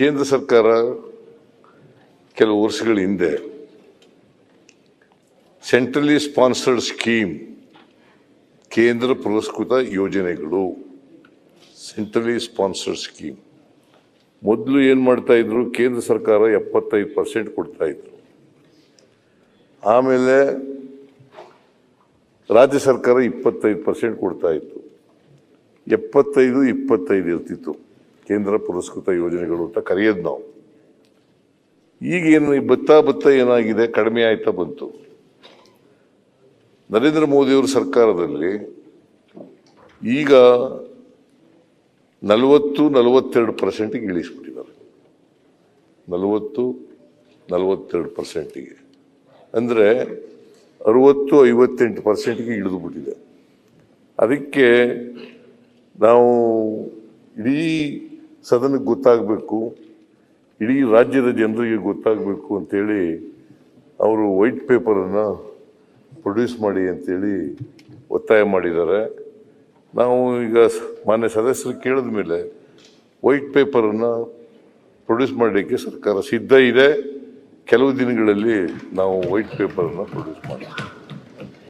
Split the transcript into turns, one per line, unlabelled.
ಕೇಂದ್ರ ಸರ್ಕಾರ ಕೆಲವು ವರ್ಷಗಳ ಹಿಂದೆ ಸೆಂಟ್ರಲಿ ಸ್ಪಾನ್ಸರ್ಡ್ ಸ್ಕೀಮ್, ಕೇಂದ್ರ ಪುರಸ್ಕೃತ ಯೋಜನೆಗಳು, ಸೆಂಟ್ರಲಿ ಸ್ಪಾನ್ಸರ್ಡ್ ಸ್ಕೀಮ್. ಮೊದಲು ಏನು ಮಾಡ್ತಾ ಇದ್ರು, ಕೇಂದ್ರ ಸರ್ಕಾರ 75% ಕೊಡ್ತಾ ಇದ್ರು. ಆಮೇಲೆ ರಾಜ್ಯ ಸರ್ಕಾರ 25% ಕೊಡ್ತಾ ಇತ್ತು. 75-25 ಇರ್ತಿತ್ತು ಕೇಂದ್ರ ಪುರಸ್ಕೃತ ಯೋಜನೆಗಳು ಅಂತ ಕರೆಯೋದು ನಾವು. ಈಗೇನು ಬತ್ತಾ ಏನಾಗಿದೆ, ಕಡಿಮೆ ಆಯ್ತಾ ಬಂತು. ನರೇಂದ್ರ ಮೋದಿಯವರ ಸರ್ಕಾರದಲ್ಲಿ ಈಗ 40-42% ಇಳಿಸ್ಬಿಟ್ಟಿದ್ದಾರೆ. 40-42%, ಅಂದರೆ 60-58% ಇಳಿದು ಬಿಟ್ಟಿದೆ. ಅದಕ್ಕೆ ನಾವು ಇಡೀ ಸದನಕ್ಕೆ ಗೊತ್ತಾಗಬೇಕು, ಇಡೀ ರಾಜ್ಯದ ಜನರಿಗೆ ಗೊತ್ತಾಗಬೇಕು ಅಂತೇಳಿ ಅವರು ವೈಟ್ ಪೇಪರನ್ನು ಪ್ರೊಡ್ಯೂಸ್ ಮಾಡಿ ಅಂತೇಳಿ ಒತ್ತಾಯ ಮಾಡಿದ್ದಾರೆ. ನಾವು ಈಗ ಮಾನ್ಯ ಸದಸ್ಯರು ಕೇಳಿದ ಮೇಲೆ ವೈಟ್ ಪೇಪರನ್ನು ಪ್ರೊಡ್ಯೂಸ್ ಮಾಡಲಿಕ್ಕೆ ಸರ್ಕಾರ ಸಿದ್ಧ ಇದೆ. ಕೆಲವು ದಿನಗಳಲ್ಲಿ ನಾವು ವೈಟ್ ಪೇಪರನ್ನು ಪ್ರೊಡ್ಯೂಸ್ ಮಾಡ್ತೀವಿ.